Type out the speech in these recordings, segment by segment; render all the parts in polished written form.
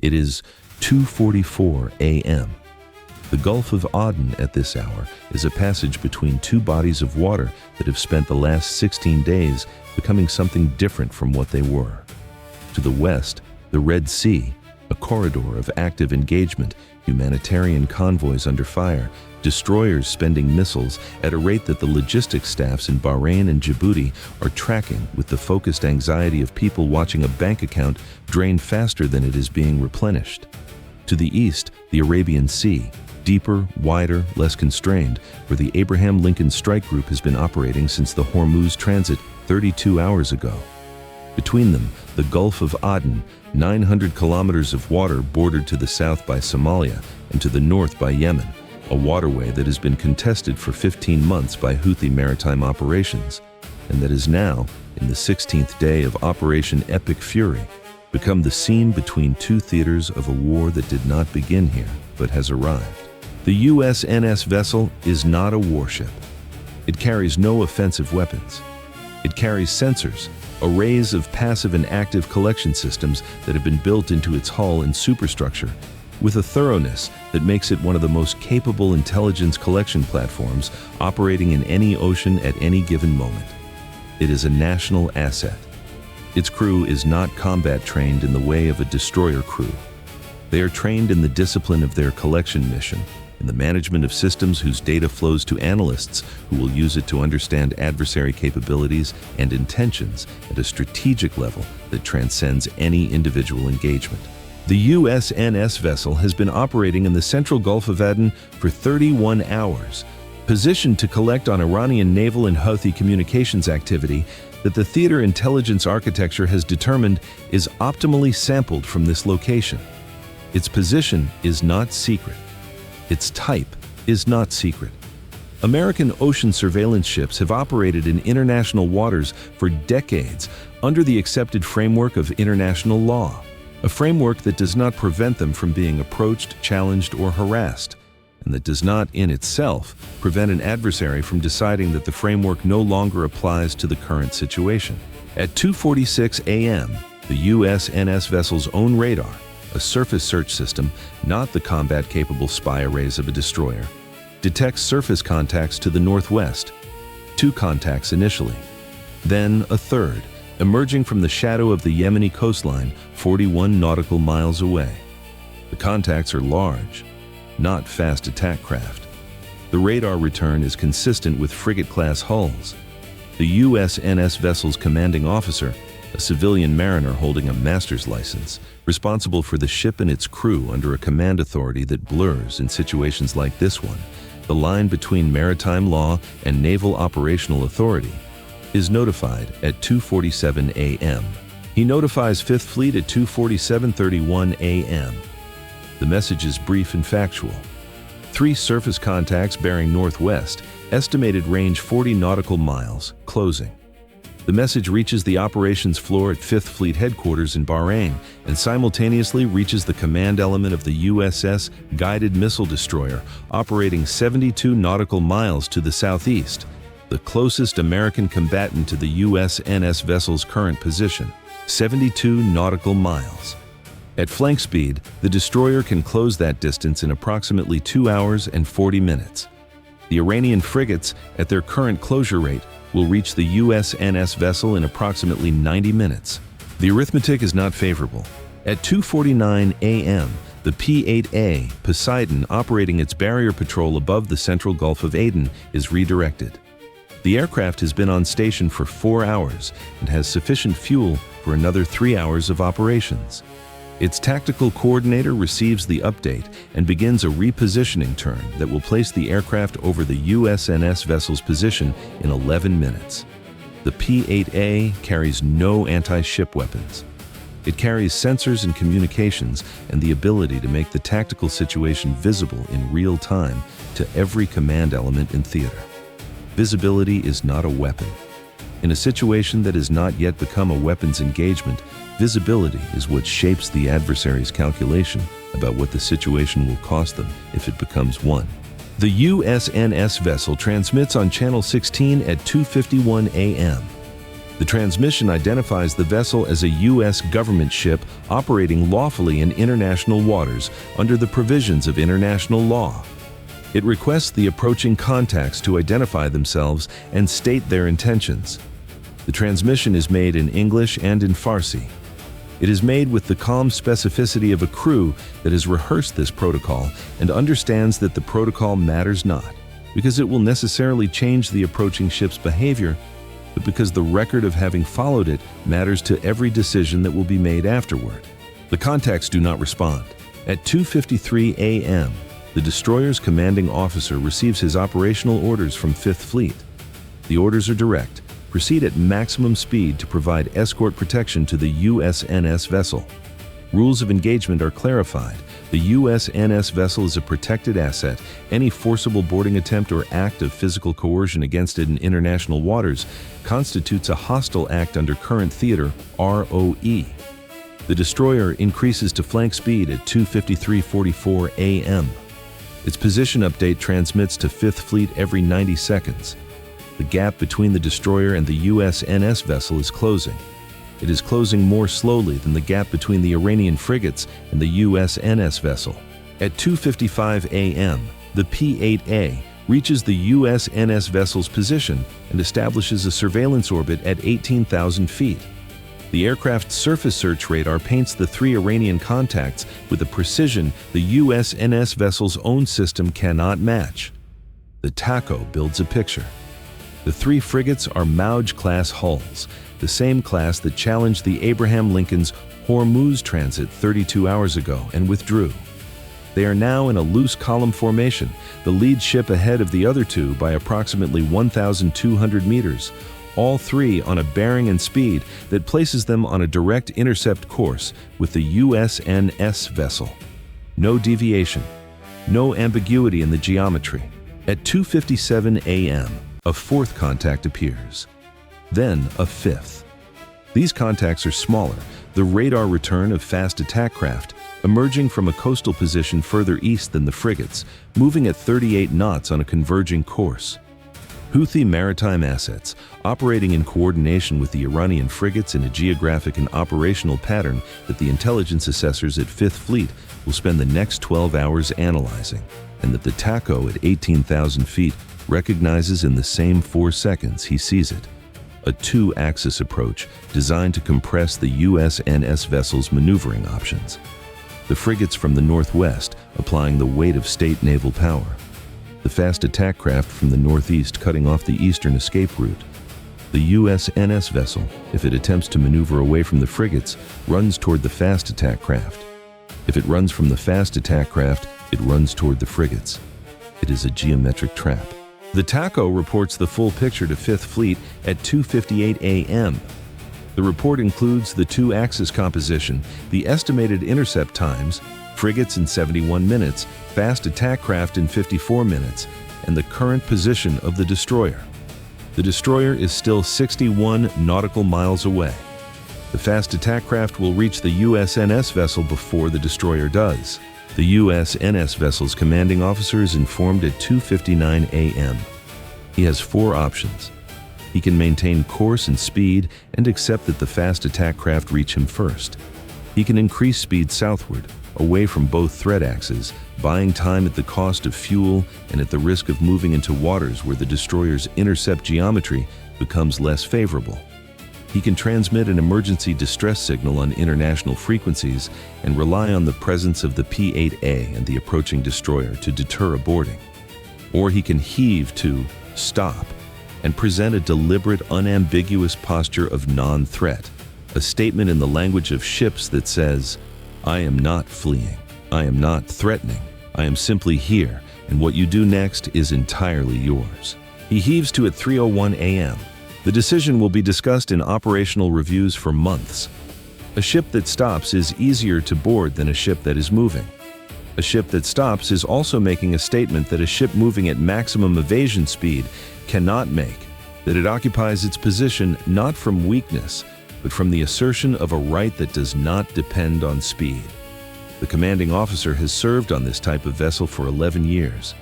It is 2:44 a.m. The Gulf of Aden at this hour is a passage between two bodies of water that have spent the last 16 days becoming something different from what they were. To the west, the Red Sea, a corridor of active engagement, humanitarian convoys under fire, destroyers spending missiles at a rate that the logistics staffs in Bahrain and Djibouti are tracking with the focused anxiety of people watching a bank account drain faster than it is being replenished. To the east, the Arabian Sea, deeper, wider, less constrained, where the Abraham Lincoln Strike Group has been operating since the Hormuz transit 32 hours ago. Between them, the Gulf of Aden, 900 kilometers of water bordered to the south by Somalia and to the north by Yemen, a waterway that has been contested for 15 months by Houthi maritime operations, and that is now, in the 16th day of Operation Epic Fury, become the seam between two theaters of a war that did not begin here, but has arrived. The USNS vessel is not a warship. It carries no offensive weapons. It carries sensors, arrays of passive and active collection systems that have been built into its hull and superstructure, with a thoroughness that makes it one of the most capable intelligence collection platforms operating in any ocean at any given moment. It is a national asset. Its crew is not combat trained in the way of a destroyer crew. They are trained in the discipline of their collection mission, in the management of systems whose data flows to analysts who will use it to understand adversary capabilities and intentions at a strategic level that transcends any individual engagement. The USNS vessel has been operating in the central Gulf of Aden for 31 hours, positioned to collect on Iranian naval and Houthi communications activity that the theater intelligence architecture has determined is optimally sampled from this location. Its position is not secret. Its type is not secret. American ocean surveillance ships have operated in international waters for decades under the accepted framework of international law, a framework that does not prevent them from being approached, challenged, or harassed, and that does not, in itself, prevent an adversary from deciding that the framework no longer applies to the current situation. At 2:46 a.m., the USNS vessel's own radar, a surface search system, not the combat-capable spy arrays of a destroyer, detects surface contacts to the northwest. 2 contacts initially, then a third, emerging from the shadow of the Yemeni coastline 41 nautical miles away. The contacts are large, not fast attack craft. The radar return is consistent with frigate-class hulls. The USNS vessel's commanding officer, a civilian mariner holding a master's license, responsible for the ship and its crew under a command authority that blurs, in situations like this one, the line between maritime law and naval operational authority, is notified at 2:47 a.m. He notifies 5th Fleet at 2:47:31 a.m. The message is brief and factual. 3 surface contacts bearing northwest, estimated range 40 nautical miles, closing. The message reaches the operations floor at 5th Fleet headquarters in Bahrain and simultaneously reaches the command element of the USS guided missile destroyer operating 72 nautical miles to the southeast, the closest American combatant to the USNS vessel's current position, 72 nautical miles. At flank speed, the destroyer can close that distance in approximately 2 hours and 40 minutes. The Iranian frigates, at their current closure rate, will reach the USNS vessel in approximately 90 minutes. The arithmetic is not favorable. At 2:49 a.m., the P-8A Poseidon, operating its barrier patrol above the central Gulf of Aden, is redirected. The aircraft has been on station for 4 hours and has sufficient fuel for another 3 hours of operations. Its tactical coordinator receives the update and begins a repositioning turn that will place the aircraft over the USNS vessel's position in 11 minutes. The P-8A carries no anti-ship weapons. It carries sensors and communications and the ability to make the tactical situation visible in real time to every command element in theater. Visibility is not a weapon. In a situation that has not yet become a weapons engagement, visibility is what shapes the adversary's calculation about what the situation will cost them if it becomes one. The USNS vessel transmits on Channel 16 at 2:51 a.m. The transmission identifies the vessel as a U.S. government ship operating lawfully in international waters under the provisions of international law. It requests the approaching contacts to identify themselves and state their intentions. The transmission is made in English and in Farsi. It is made with the calm specificity of a crew that has rehearsed this protocol and understands that the protocol matters not, because it will necessarily change the approaching ship's behavior, but because the record of having followed it matters to every decision that will be made afterward. The contacts do not respond. At 2:53 a.m., the destroyer's commanding officer receives his operational orders from Fifth Fleet. The orders are direct. Proceed at maximum speed to provide escort protection to the USNS vessel. Rules of engagement are clarified. The USNS vessel is a protected asset. Any forcible boarding attempt or act of physical coercion against it in international waters constitutes a hostile act under current theater, ROE. The destroyer increases to flank speed at 2:53:44 a.m. Its position update transmits to Fifth Fleet every 90 seconds. The gap between the destroyer and the USNS vessel is closing. It is closing more slowly than the gap between the Iranian frigates and the USNS vessel. At 2:55 a.m., the P-8A reaches the USNS vessel's position and establishes a surveillance orbit at 18,000 feet. The aircraft's surface search radar paints the three Iranian contacts with a precision the USNS vessel's own system cannot match. The TACO builds a picture. The three frigates are Moudge-class hulls, the same class that challenged the Abraham Lincoln's Hormuz transit 32 hours ago and withdrew. They are now in a loose column formation, the lead ship ahead of the other two by approximately 1,200 meters, all three on a bearing and speed that places them on a direct intercept course with the USNS vessel. No deviation, no ambiguity in the geometry. At 2:57 a.m., a fourth contact appears. Then a fifth. These contacts are smaller, the radar return of fast attack craft, emerging from a coastal position further east than the frigates, moving at 38 knots on a converging course. Houthi maritime assets, operating in coordination with the Iranian frigates in a geographic and operational pattern that the intelligence assessors at Fifth Fleet will spend the next 12 hours analyzing, and that the TACO at 18,000 feet recognizes in the same 4 seconds he sees it. A two-axis approach designed to compress the USNS vessel's maneuvering options. The frigates from the northwest applying the weight of state naval power. The fast attack craft from the northeast cutting off the eastern escape route. The USNS vessel, if it attempts to maneuver away from the frigates, runs toward the fast attack craft. If it runs from the fast attack craft, it runs toward the frigates. It is a geometric trap. The TACO reports the full picture to Fifth Fleet at 2:58 a.m. The report includes the two-axis composition, the estimated intercept times, frigates in 71 minutes, fast attack craft in 54 minutes, and the current position of the destroyer. The destroyer is still 61 nautical miles away. The fast attack craft will reach the USNS vessel before the destroyer does. The USNS vessel's commanding officer is informed at 2:59 a.m. He has 4 options. He can maintain course and speed and accept that the fast attack craft reach him first. He can increase speed southward, away from both threat axes, buying time at the cost of fuel and at the risk of moving into waters where the destroyer's intercept geometry becomes less favorable. He can transmit an emergency distress signal on international frequencies and rely on the presence of the P-8A and the approaching destroyer to deter a boarding. Or he can heave to stop and present a deliberate, unambiguous posture of non-threat, a statement in the language of ships that says, "I am not fleeing, I am not threatening, I am simply here, and what you do next is entirely yours." He heaves to at 3:01 a.m. The decision will be discussed in operational reviews for months. A ship that stops is easier to board than a ship that is moving. A ship that stops is also making a statement that a ship moving at maximum evasion speed cannot make, that it occupies its position not from weakness, but from the assertion of a right that does not depend on speed. The commanding officer has served on this type of vessel for 11 years.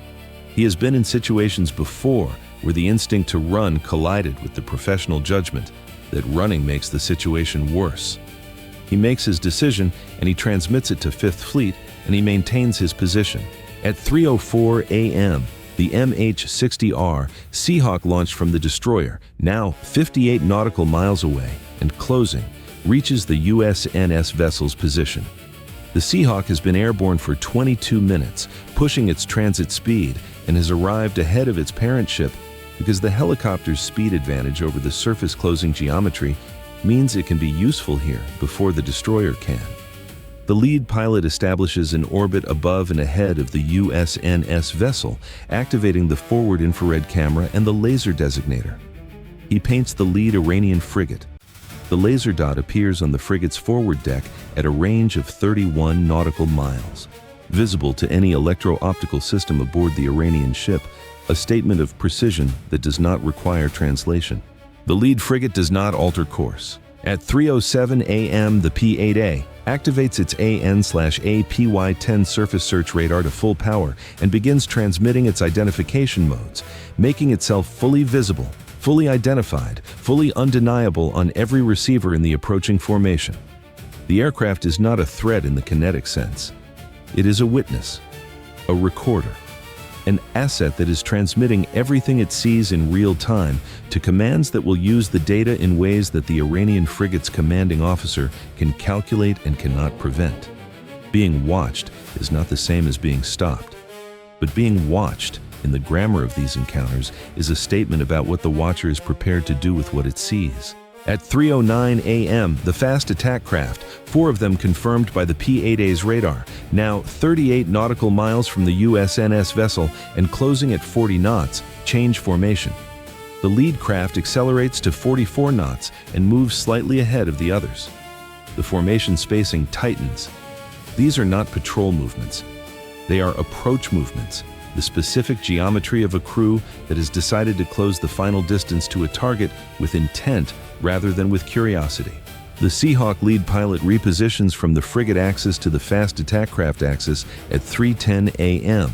He has been in situations before where the instinct to run collided with the professional judgment, that running makes the situation worse. He makes his decision and he transmits it to 5th Fleet, and he maintains his position. At 3:04 a.m., the MH-60R Seahawk launched from the destroyer, now 58 nautical miles away and closing, reaches the USNS vessel's position. The Seahawk has been airborne for 22 minutes, pushing its transit speed, and has arrived ahead of its parent ship because the helicopter's speed advantage over the surface closing geometry means it can be useful here before the destroyer can. The lead pilot establishes an orbit above and ahead of the USNS vessel, activating the forward infrared camera and the laser designator. He paints the lead Iranian frigate. The laser dot appears on the frigate's forward deck at a range of 31 nautical miles, visible to any electro-optical system aboard the Iranian ship, a statement of precision that does not require translation. The lead frigate does not alter course. At 3:07 a.m., the P-8A activates its AN/APY-10 surface search radar to full power and begins transmitting its identification modes, making itself fully visible, fully identified, fully undeniable on every receiver in the approaching formation. The aircraft is not a threat in the kinetic sense. It is a witness, a recorder, an asset that is transmitting everything it sees in real time to commands that will use the data in ways that the Iranian frigate's commanding officer can calculate and cannot prevent. Being watched is not the same as being stopped, but being watched, in the grammar of these encounters, is a statement about what the watcher is prepared to do with what it sees. At 3:09 a.m., the fast attack craft, 4 of them confirmed by the P-8A's radar, now 38 nautical miles from the USNS vessel and closing at 40 knots, change formation. The lead craft accelerates to 44 knots and moves slightly ahead of the others. The formation spacing tightens. These are not patrol movements. They are approach movements, the specific geometry of a crew that has decided to close the final distance to a target with intent rather than with curiosity. The Seahawk lead pilot repositions from the frigate axis to the fast attack craft axis at 3:10 a.m.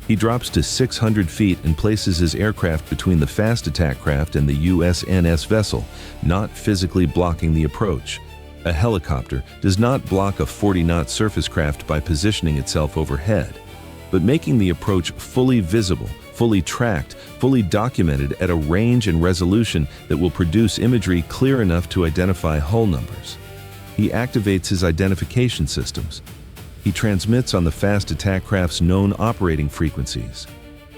He drops to 600 feet and places his aircraft between the fast attack craft and the USNS vessel, not physically blocking the approach. A helicopter does not block a 40-knot surface craft by positioning itself overhead, but making the approach fully visible, fully tracked, fully documented at a range and resolution that will produce imagery clear enough to identify hull numbers. He activates his identification systems. He transmits on the fast attack craft's known operating frequencies.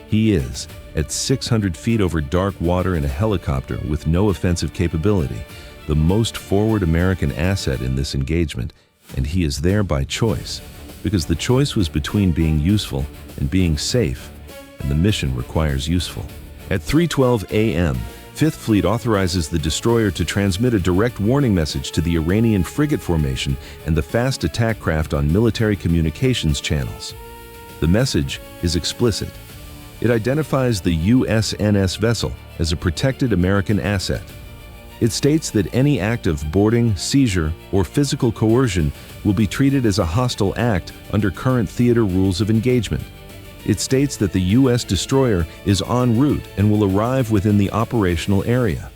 He is, at 600 feet over dark water in a helicopter with no offensive capability, the most forward American asset in this engagement, and he is there by choice, because the choice was between being useful and being safe, and the mission requires useful. At 3:12 a.m., 5th Fleet authorizes the destroyer to transmit a direct warning message to the Iranian frigate formation and the fast attack craft on military communications channels. The message is explicit. It identifies the USNS vessel as a protected American asset. It states that any act of boarding, seizure, or physical coercion will be treated as a hostile act under current theater rules of engagement. It states that the U.S. destroyer is en route and will arrive within the operational area.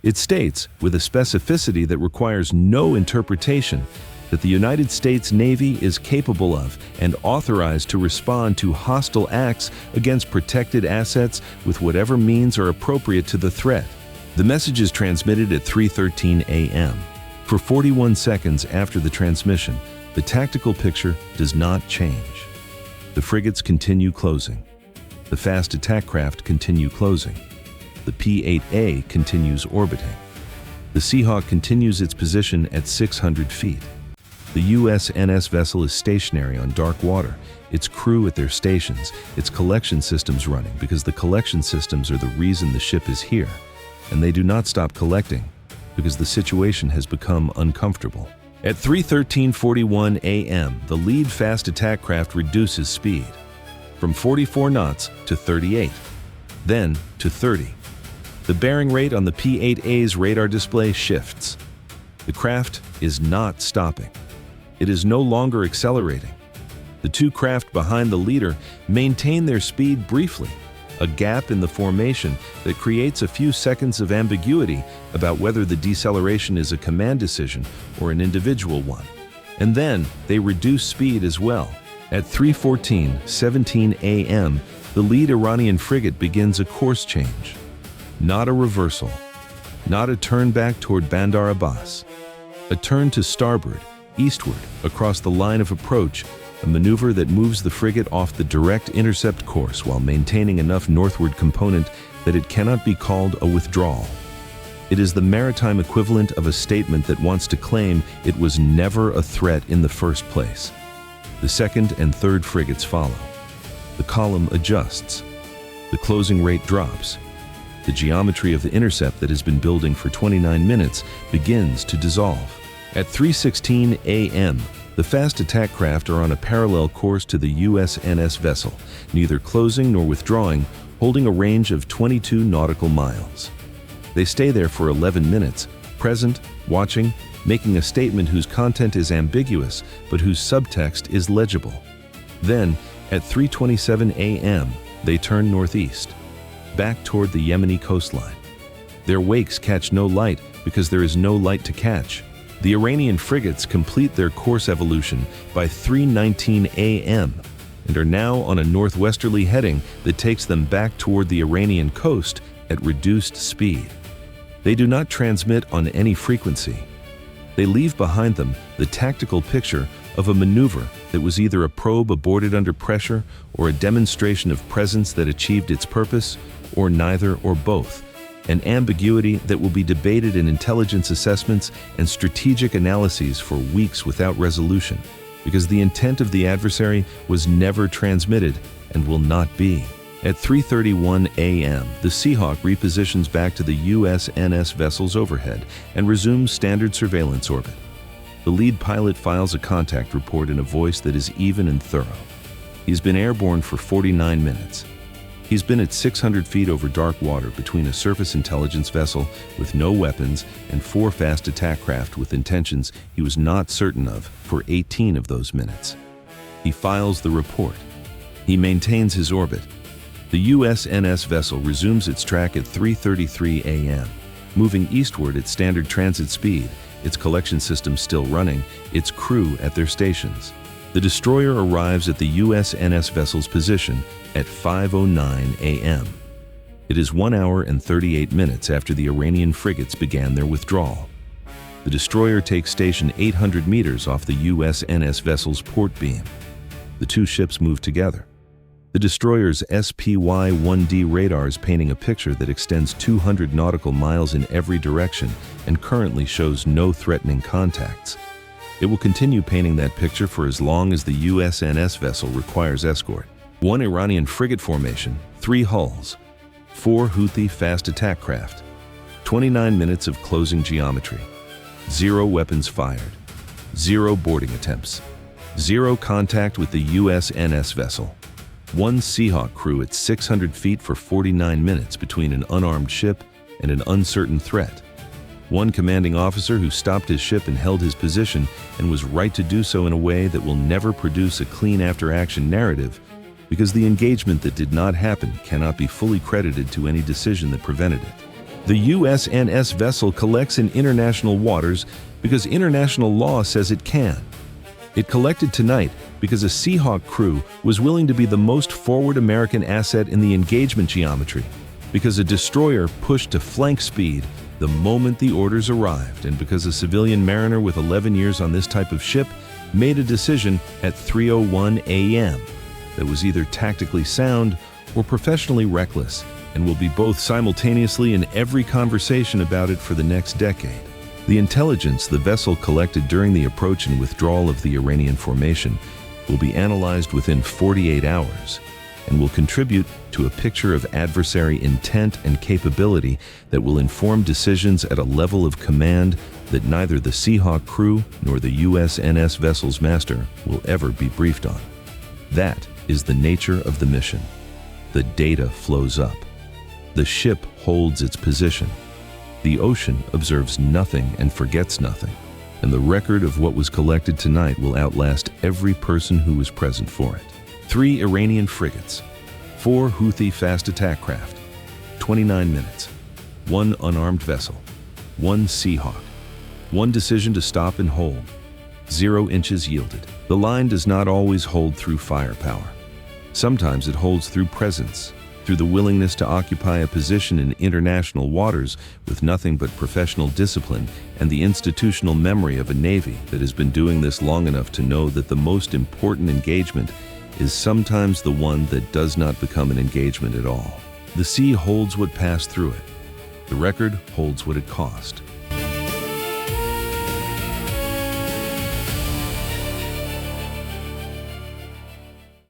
It states, with a specificity that requires no interpretation, that the United States Navy is capable of and authorized to respond to hostile acts against protected assets with whatever means are appropriate to the threat. The message is transmitted at 3:13 a.m. For 41 seconds after the transmission, the tactical picture does not change. The frigates continue closing. The fast attack craft continue closing. The P-8A continues orbiting. The Seahawk continues its position at 600 feet. The USNS vessel is stationary on dark water, its crew at their stations, its collection systems running because the collection systems are the reason the ship is here, and they do not stop collecting because the situation has become uncomfortable. At 3:13:41 a.m., the lead fast attack craft reduces speed from 44 knots to 38, then to 30. The bearing rate on the P-8A's radar display shifts. The craft is not stopping. It is no longer accelerating. The two craft behind the leader maintain their speed briefly, a gap in the formation that creates a few seconds of ambiguity about whether the deceleration is a command decision or an individual one. And then they reduce speed as well. At 3:17 a.m., the lead Iranian frigate begins a course change. Not a reversal, not a turn back toward Bandar Abbas. A turn to starboard, eastward, across the line of approach, a maneuver that moves the frigate off the direct intercept course while maintaining enough northward component that it cannot be called a withdrawal. It is the maritime equivalent of a statement that wants to claim it was never a threat in the first place. The second and third frigates follow. The column adjusts. The closing rate drops. The geometry of the intercept that has been building for 29 minutes begins to dissolve. At 3:16 a.m., the fast attack craft are on a parallel course to the USNS vessel, neither closing nor withdrawing, holding a range of 22 nautical miles. They stay there for 11 minutes, present, watching, making a statement whose content is ambiguous, but whose subtext is legible. Then, at 3:27 a.m., they turn northeast, back toward the Yemeni coastline. Their wakes catch no light because there is no light to catch. The Iranian frigates complete their course evolution by 3:19 a.m. and are now on a northwesterly heading that takes them back toward the Iranian coast at reduced speed. They do not transmit on any frequency. They leave behind them the tactical picture of a maneuver that was either a probe aborted under pressure or a demonstration of presence that achieved its purpose, or neither or both. An ambiguity that will be debated in intelligence assessments and strategic analyses for weeks without resolution, because the intent of the adversary was never transmitted and will not be. At 3:31 a.m., the Seahawk repositions back to the USNS vessel's overhead and resumes standard surveillance orbit. The lead pilot files a contact report in a voice that is even and thorough. He's been airborne for 49 minutes. He's been at 600 feet over dark water between a surface intelligence vessel with no weapons and 4 fast attack craft with intentions he was not certain of for 18 of those minutes. He files the report. He maintains his orbit. The USNS vessel resumes its track at 3:33 a.m., moving eastward at standard transit speed, its collection system still running, its crew at their stations. The destroyer arrives at the USNS vessel's position at 5:09 a.m. It is 1 hour and 38 minutes after the Iranian frigates began their withdrawal. The destroyer takes station 800 meters off the USNS vessel's port beam. The two ships move together. The destroyer's SPY-1D radar is painting a picture that extends 200 nautical miles in every direction and currently shows no threatening contacts. It will continue painting that picture for as long as the USNS vessel requires escort. 1 Iranian frigate formation, 3 hulls, 4 Houthi fast attack craft, 29 minutes of closing geometry, 0 weapons fired, 0 boarding attempts, 0 contact with the USNS vessel, 1 Seahawk crew at 600 feet for 49 minutes between an unarmed ship and an uncertain threat, 1 commanding officer who stopped his ship and held his position and was right to do so in a way that will never produce a clean after-action narrative, because the engagement that did not happen cannot be fully credited to any decision that prevented it. The USNS vessel collects in international waters because international law says it can. It collected tonight because a Seahawk crew was willing to be the most forward American asset in the engagement geometry, because a destroyer pushed to flank speed the moment the orders arrived, and because a civilian mariner with 11 years on this type of ship made a decision at 3:01 a.m. that was either tactically sound or professionally reckless, and will be both simultaneously in every conversation about it for the next decade. The intelligence the vessel collected during the approach and withdrawal of the Iranian formation will be analyzed within 48 hours and will contribute to a picture of adversary intent and capability that will inform decisions at a level of command that neither the Seahawk crew nor the USNS vessel's master will ever be briefed on. That is the nature of the mission. The data flows up. The ship holds its position. The ocean observes nothing and forgets nothing, and the record of what was collected tonight will outlast every person who was present for it. 3 Iranian frigates, 4 Houthi fast attack craft, 29 minutes. 1 unarmed vessel, 1 Seahawk. 1 decision to stop and hold, 0 inches yielded. The line does not always hold through firepower. Sometimes it holds through presence, through the willingness to occupy a position in international waters with nothing but professional discipline and the institutional memory of a Navy that has been doing this long enough to know that the most important engagement is sometimes the one that does not become an engagement at all. The sea holds what passed through it. The record holds what it cost.